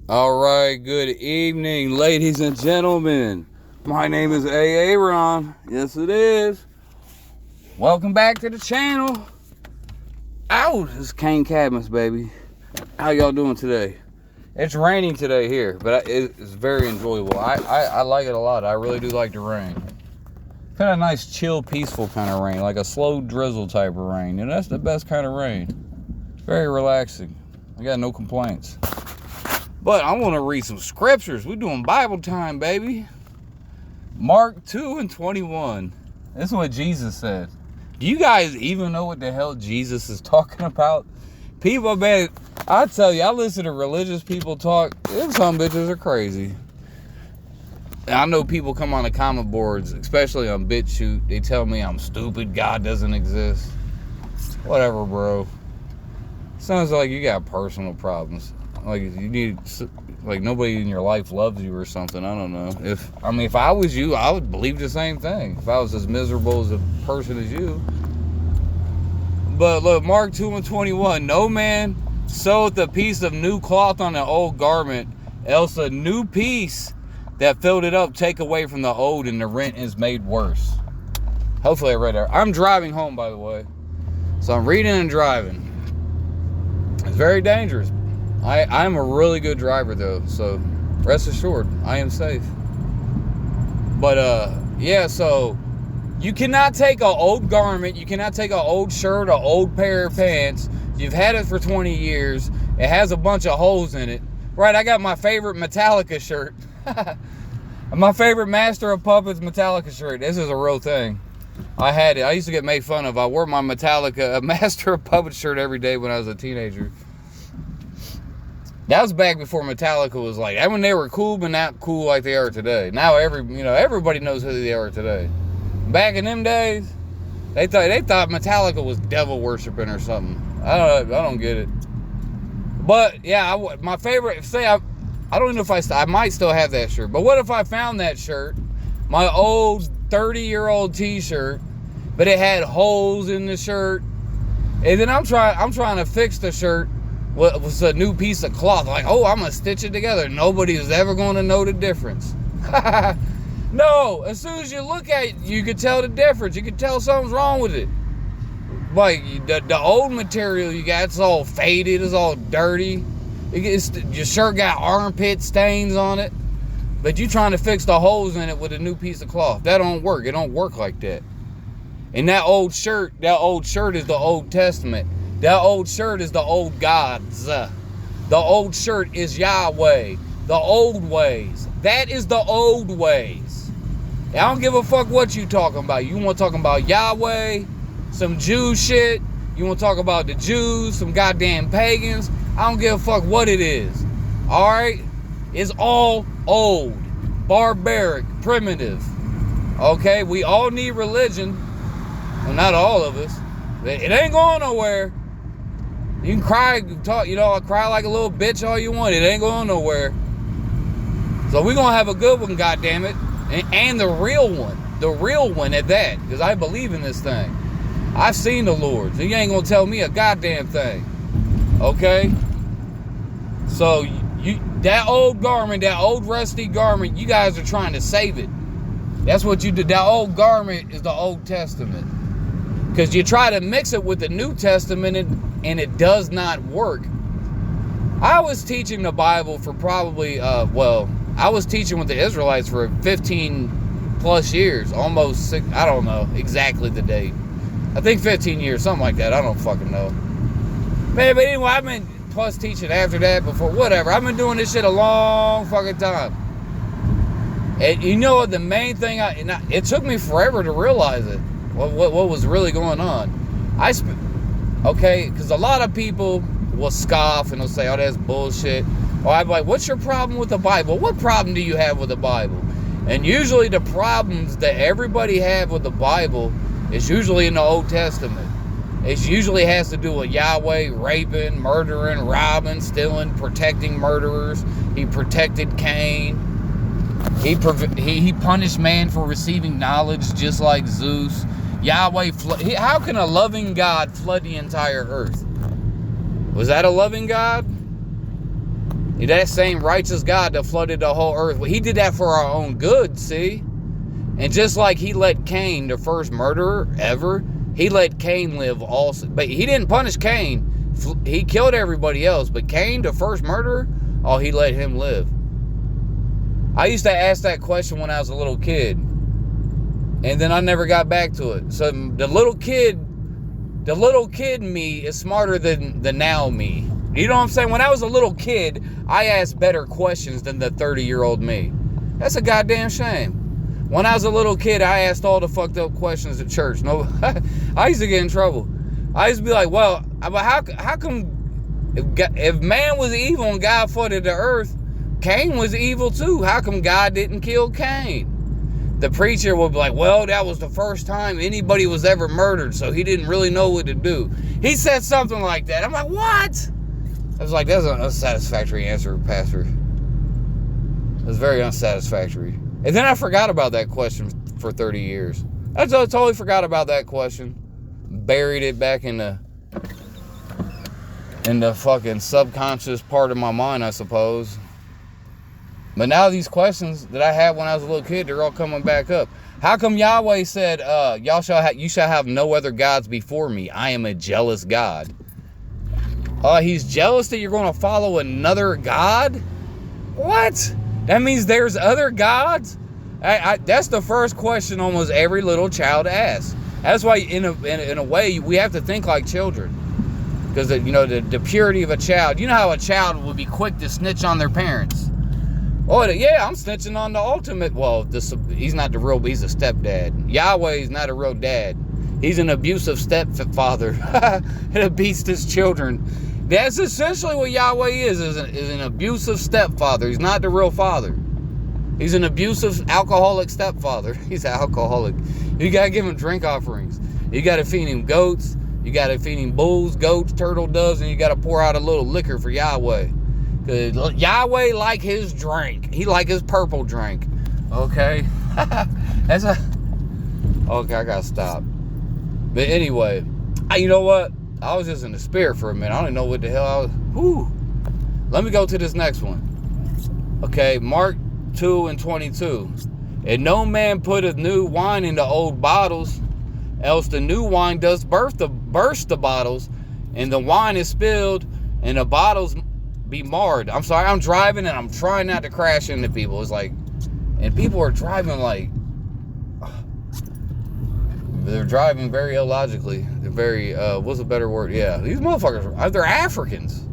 All right, good evening, ladies and gentlemen. My name is Aaron. Yes, it is. Welcome back to the channel. Ow, this is Kane Cadmus, baby. How y'all doing today? It's raining today here, but it's very enjoyable. I like it a lot. I really do like the rain. Kind of nice, chill, peaceful kind of rain, like a slow drizzle type of rain. And that's the best kind of rain. Very relaxing. I got no complaints. But I want to read some scriptures. We're doing Bible time, baby. Mark 2:21. This is what Jesus said. Do you guys even know what the hell Jesus is talking about? People, man, I tell you, I listen to religious people talk. Them some bitches are crazy. And I know people come on the comment boards, especially on BitChute. They tell me I'm stupid. God doesn't exist. Whatever, bro. Sounds like you got personal problems. Like you need, like nobody in your life loves you or something. I don't know. If I was you, I would believe the same thing. If I was as miserable as a person as you. But look, Mark 2:21. No man seweth a piece of new cloth on an old garment, else a new piece that filled it up take away from the old, and the rent is made worse. Hopefully I read that. I'm driving home, by the way. So I'm reading and driving. It's very dangerous. I'm a really good driver though, so rest assured, I am safe. But yeah, so you cannot take an old garment, you cannot take an old shirt, an old pair of pants. You've had it for 20 years. It has a bunch of holes in it. Right, I got my favorite Metallica shirt. My favorite Master of Puppets Metallica shirt. This is a real thing. I had it. I used to get made fun of. I wore my Metallica Master of Puppets shirt every day when I was a teenager. That was back before Metallica was like, when they were cool, but not cool like they are today. Now everybody knows who they are today. Back in them days, they thought Metallica was devil worshiping or something. I don't get it. But yeah, my favorite. I don't know if I might still have that shirt. But what if I found that shirt, my old 30-year-old T-shirt, but it had holes in the shirt, and then I'm trying to fix the shirt. What was a new piece of cloth? Like, oh, I'm gonna stitch it together. Nobody is ever gonna know the difference. No, as soon as you look at it, you can tell the difference. You can tell something's wrong with it. Like the old material you got, it's all faded, it's all dirty. Your shirt got armpit stains on it, but you trying to fix the holes in it with a new piece of cloth. That don't work. It don't work like that. And that old shirt is the Old Testament. That old shirt is the old gods. The old shirt is Yahweh. The old ways. That is the old ways. I don't give a fuck what you talking about. You want to talk about Yahweh, some Jew shit. You want to talk about the Jews, some goddamn pagans. I don't give a fuck what it is. Alright? It's all old, barbaric, primitive. Okay? We all need religion. Well, not all of us. It ain't going nowhere. You can cry, cry like a little bitch all you want. It ain't going nowhere. So we're going to have a good one, goddammit. And the real one. The real one at that. Because I believe in this thing. I've seen the Lord. So you ain't going to tell me a goddamn thing. Okay? So that old garment, that old rusty garment, you guys are trying to save it. That's what you did. That old garment is the Old Testament. Because you try to mix it with the New Testament and it does not work. I was teaching the Bible for probably, I was teaching with the Israelites for 15 plus years. Almost 6, I don't know exactly the date. I think 15 years, something like that. I don't fucking know. Man, but anyway, I've been plus teaching after that, before, whatever. I've been doing this shit a long fucking time. And you know what, the main thing, it took me forever to realize it. What was really going on. Okay, because a lot of people will scoff and they'll say, oh, that's bullshit. Or I'm like, what's your problem with the Bible? What problem do you have with the Bible? And usually the problems that everybody have with the Bible is usually in the Old Testament. It usually has to do with Yahweh raping, murdering, robbing, stealing, protecting murderers. He protected Cain. He punished man for receiving knowledge just like Zeus. Yahweh, how can a loving God flood the entire earth? Was that a loving God? That same righteous God that flooded the whole earth, he did that for our own good, see? And just like he let Cain, the first murderer ever, he let Cain live also. But he didn't punish Cain. He killed everybody else. But Cain, the first murderer, oh, he let him live. I used to ask that question when I was a little kid. And then I never got back to it. So the little kid me is smarter than the now me. You know what I'm saying? When I was a little kid, I asked better questions than the 30-year-old me. That's a goddamn shame. When I was a little kid, I asked all the fucked up questions at church. No, I used to get in trouble. I used to be like, well, but how come if man was evil and God flooded the earth, Cain was evil too? How come God didn't kill Cain? The preacher would be like, well, that was the first time anybody was ever murdered, so he didn't really know what to do. He said something like that. I'm like, what? I was like, that's an unsatisfactory answer, Pastor. It was very unsatisfactory. And then I forgot about that question for 30 years. I totally forgot about that question. Buried it back in the fucking subconscious part of my mind, I suppose. But now these questions that I had when I was a little kid, they're all coming back up. How come Yahweh said, you shall have no other gods before me? I am a jealous God. He's jealous that you're going to follow another God? What? That means there's other gods? That's the first question almost every little child asks. That's why, in a way, we have to think like children. Because, the purity of a child. You know how a child would be quick to snitch on their parents. Oh, yeah, I'm snitching on the ultimate. Well, he's not the real, he's a stepdad. Yahweh's not a real dad. He's an abusive stepfather. That beats his children. That's essentially what Yahweh is an abusive stepfather. He's not the real father. He's an abusive, alcoholic stepfather. He's an alcoholic. You got to give him drink offerings. You got to feed him goats. You got to feed him bulls, goats, turtle doves, and you got to pour out a little liquor for Yahweh. Because Yahweh like his drink. He like his purple drink. Okay? Okay, I got to stop. But anyway, you know what? I was just in the spirit for a minute. I don't know what the hell I was. Whew. Let me go to this next one. Okay, Mark 2:22. And no man putteth new wine into old bottles, else the new wine does burst the bottles, and the wine is spilled, and the bottles be marred. I'm sorry, I'm driving and I'm trying not to crash into people. It's like, and people are driving like, they're driving very illogically. They're very, what's a better word? Yeah, these motherfuckers, they're Africans.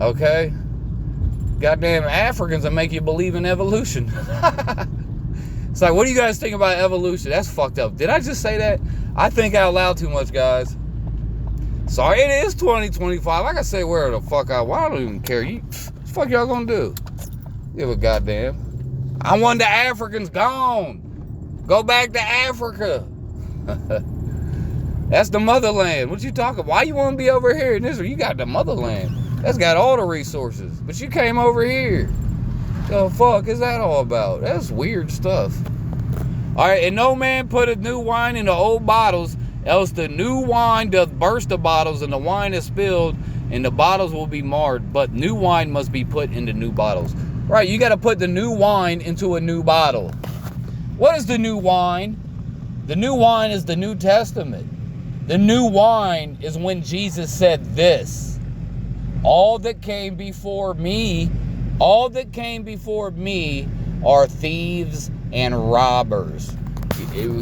Okay? Goddamn Africans that make you believe in evolution. It's like, what do you guys think about evolution? That's fucked up. Did I just say that? I think out loud too much, guys. Sorry, it is 2025. I can say where the fuck I don't even care. What the fuck y'all gonna do? Give a goddamn. I want the Africans gone. Go back to Africa. That's the motherland. What you talking? Why you want to be over here in Israel? You got the motherland. That's got all the resources. But you came over here. The fuck is that all about? That's weird stuff. All right, and no man putteth new wine into old bottles, else the new wine doth burst the bottles, and the wine is spilled, and the bottles will be marred. But new wine must be put into new bottles. Right, you got to put the new wine into a new bottle. What is the new wine? The new wine is the New Testament. The new wine is when Jesus said this: all that came before me are thieves and robbers.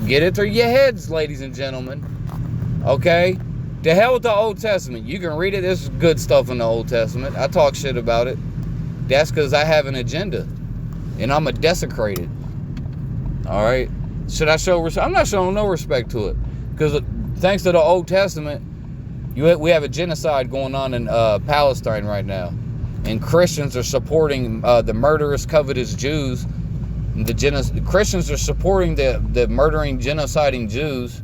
Get it through your heads, ladies and gentlemen. Okay? To hell with the Old Testament. You can read it. There's good stuff in the Old Testament. I talk shit about it. That's because I have an agenda. And I'm a desecrated. Alright? Should I show respect? I'm not showing no respect to it. Because thanks to the Old Testament, we have a genocide going on in Palestine right now. And Christians are supporting the murderous, covetous Jews. The Christians are supporting the murdering, genociding Jews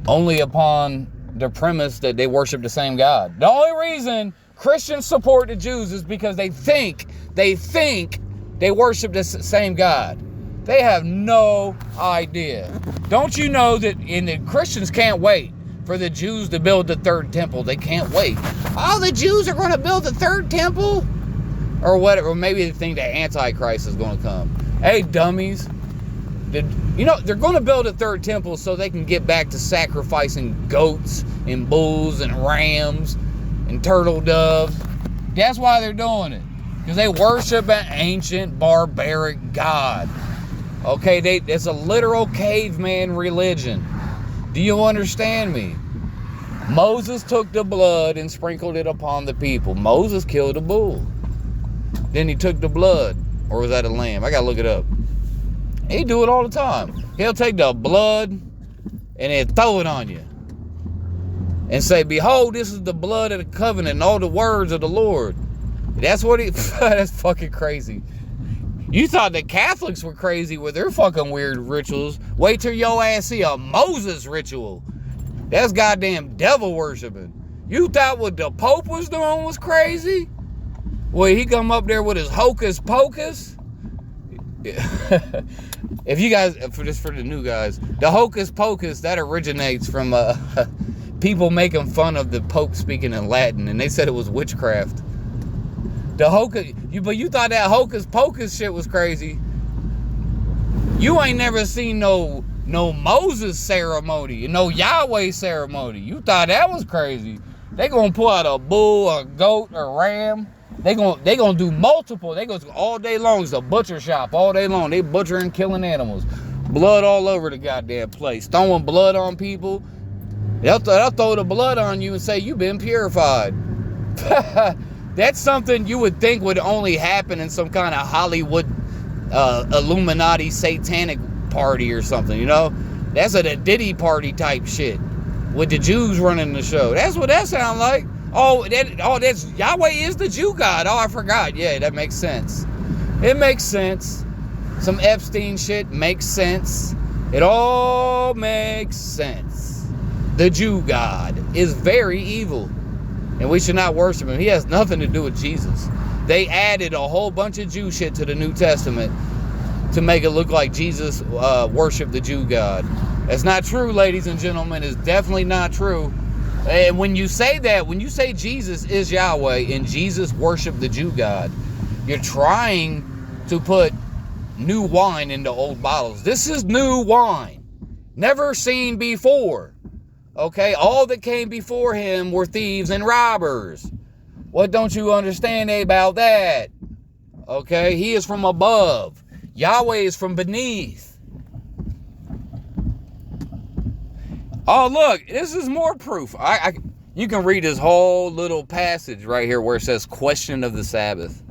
only upon the premise that they worship the same God. The only reason Christians support the Jews is because they think they worship the same God. They have no idea. Don't you know that the Christians can't wait for for the Jews to build the third temple. They can't wait. Oh, the Jews are going to build the third temple? Or whatever. Or maybe they think the Antichrist is going to come. Hey, dummies. You know, they're going to build a third temple so they can get back to sacrificing goats and bulls and rams and turtle doves. That's why they're doing it. Because they worship an ancient, barbaric god. Okay, it's a literal caveman religion. Do you understand me? Moses took the blood and sprinkled it upon the people. Moses killed a bull. Then he took the blood. Or was that a lamb? I got to look it up. He do it all the time. He'll take the blood and he'll throw it on you. And say, behold, this is the blood of the covenant and all the words of the Lord. That's what that's fucking crazy. You thought the Catholics were crazy with their fucking weird rituals. Wait till your ass see a Moses ritual. That's goddamn devil worshiping. You thought what the Pope was doing was crazy? Well, he come up there with his hocus pocus. If you guys, for the new guys, the hocus pocus, that originates from people making fun of the Pope speaking in Latin, and they said it was witchcraft. But you thought that hocus pocus shit was crazy. You ain't never seen no Moses ceremony, no Yahweh ceremony. You thought that was crazy. They gonna pull out a bull, a goat, a ram. They gonna do multiple. They go all day long. It's a butcher shop all day long. They butchering, killing animals. Blood all over the goddamn place. Throwing blood on people. They'll throw the blood on you and say you've been purified. That's something you would think would only happen in some kind of Hollywood Illuminati satanic party or something, you know? That's a Diddy party type shit with the Jews running the show. That's what that sounds like. That's Yahweh is the Jew God. Oh, I forgot. Yeah, that makes sense. It makes sense. Some Epstein shit makes sense. It all makes sense. The Jew God is very evil, and we should not worship him. He has nothing to do with Jesus. They added a whole bunch of Jew shit to the New Testament to make it look like Jesus worshiped the Jew God. That's not true, ladies and gentlemen. It's definitely not true. And when you say that, when you say Jesus is Yahweh and Jesus worshiped the Jew God, you're trying to put new wine into old bottles. This is new wine. Never seen before. Okay? All that came before him were thieves and robbers. What don't you understand about that? Okay? He is from above. Yahweh is from beneath. Oh, look, this is more proof. You can read this whole little passage right here where it says question of the Sabbath.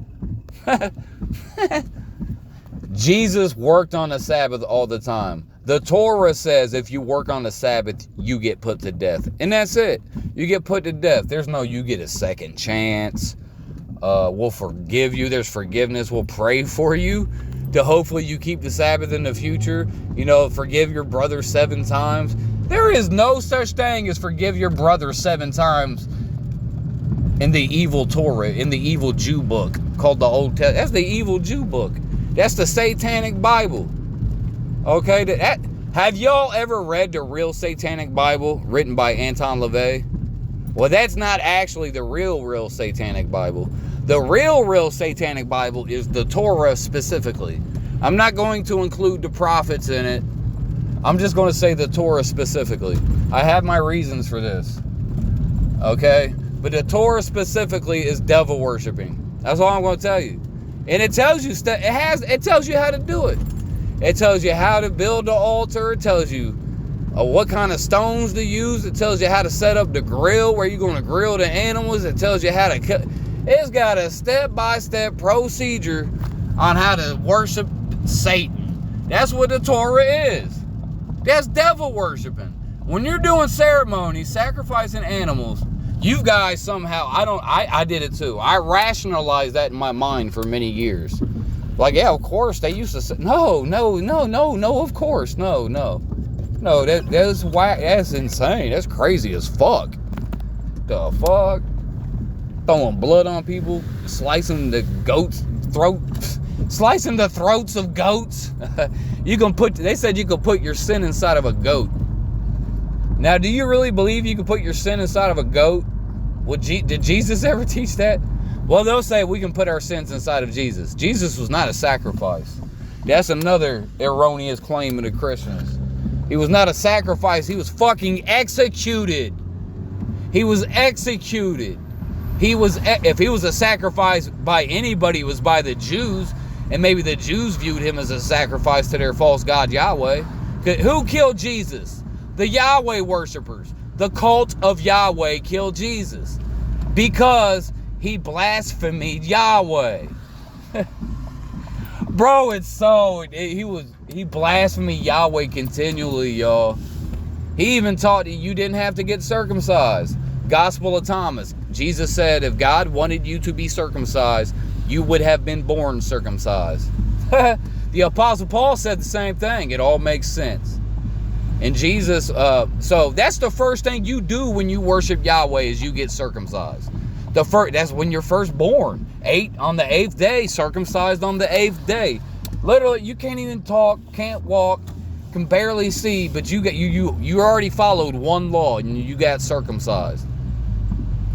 Jesus worked on the Sabbath all the time. The Torah says if you work on the Sabbath, you get put to death. And that's it. You get put to death. There's no you get a second chance. We'll forgive you. There's forgiveness. We'll pray for you to hopefully you keep the Sabbath in the future. You know, forgive your brother 7 times. There is no such thing as forgive your brother 7 times in the evil Torah, in the evil Jew book called the Old Testament. That's the evil Jew book. That's the satanic Bible. Okay, have y'all ever read the real satanic Bible written by Anton LaVey? Well, that's not actually the real satanic Bible. The real satanic Bible is the Torah specifically. I'm not going to include the prophets in it. I'm just going to say the Torah specifically. I have my reasons for this. Okay? But the Torah specifically is devil worshiping. That's all I'm going to tell you. And it tells you it tells you how to do it. It tells you how to build the altar. It tells you what kind of stones to use. It tells you how to set up the grill where you're going to grill the animals. It tells you how to cut. It's got a step-by-step procedure on how to worship Satan. That's what the Torah is. That's devil worshiping. When you're doing ceremonies, sacrificing animals, you guys somehow, I did it too. I rationalized that in my mind for many years. Like, yeah, of course, they used to say, no, of course, no. No, that's whack, that's insane. That's crazy as fuck. The fuck? Throwing blood on people, slicing the goat's throat. Slicing the throats of goats. They said you could put your sin inside of a goat. Now, do you really believe you can put your sin inside of a goat? Did Jesus ever teach that? Well, they'll say we can put our sins inside of Jesus. Jesus was not a sacrifice. That's another erroneous claim of the Christians. He was not a sacrifice. He was fucking executed. He was executed. If he was a sacrifice by anybody, it was by the Jews. And maybe the Jews viewed him as a sacrifice to their false god Yahweh. Who killed Jesus? The Yahweh worshipers. The cult of Yahweh killed Jesus. Because he blasphemed Yahweh. Bro, he blasphemed Yahweh continually, y'all. He even taught you didn't have to get circumcised. Gospel of Thomas. Jesus said if God wanted you to be circumcised, you would have been born circumcised. The Apostle Paul said the same thing. It all makes sense. And Jesus, so that's the first thing you do when you worship Yahweh is you get circumcised. That's when you're first born. On the 8th day, circumcised on the 8th day. Literally, you can't even talk, can't walk, can barely see, but you already followed one law and you got circumcised.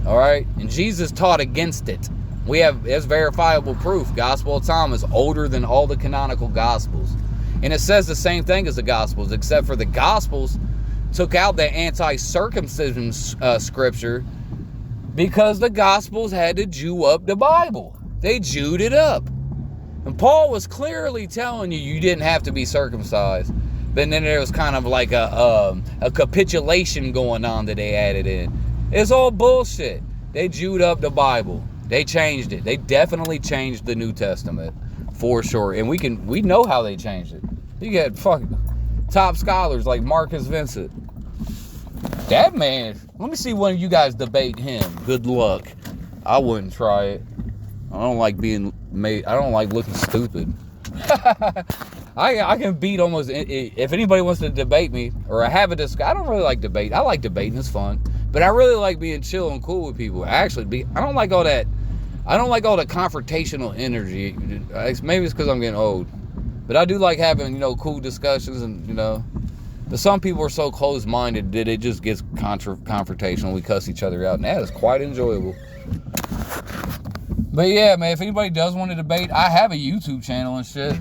All right, and Jesus taught against it. It's verifiable proof. Gospel of Thomas, older than all the canonical Gospels. And it says the same thing as the Gospels, except for the Gospels took out the anti-circumcision scripture because the Gospels had to Jew up the Bible. They Jewed it up. And Paul was clearly telling you didn't have to be circumcised. But then there was kind of like a capitulation going on that they added in. It's all bullshit. They Jewed up the Bible. They changed it. They definitely changed the New Testament for sure. And we know how they changed it. You got fucking top scholars like Marcus Vincent. That man, let me see one of you guys debate him. Good luck. I wouldn't try it. I don't like being made. I don't like looking stupid. I can beat almost, if anybody wants to debate me or have a discussion. I don't really like debate. I like debating. It's fun. But I really like being chill and cool with people. I don't like all that. I don't like all the confrontational energy. Maybe it's because I'm getting old. But I do like having, cool discussions and, But some people are so closed-minded that it just gets confrontational. We cuss each other out. And that is quite enjoyable. But yeah, man, if anybody does want to debate, I have a YouTube channel and shit.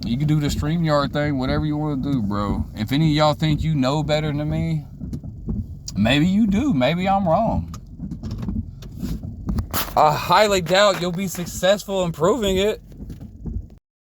You can do the StreamYard thing, whatever you want to do, bro. If any of y'all think you know better than me, maybe you do. Maybe I'm wrong. I highly doubt you'll be successful in proving it.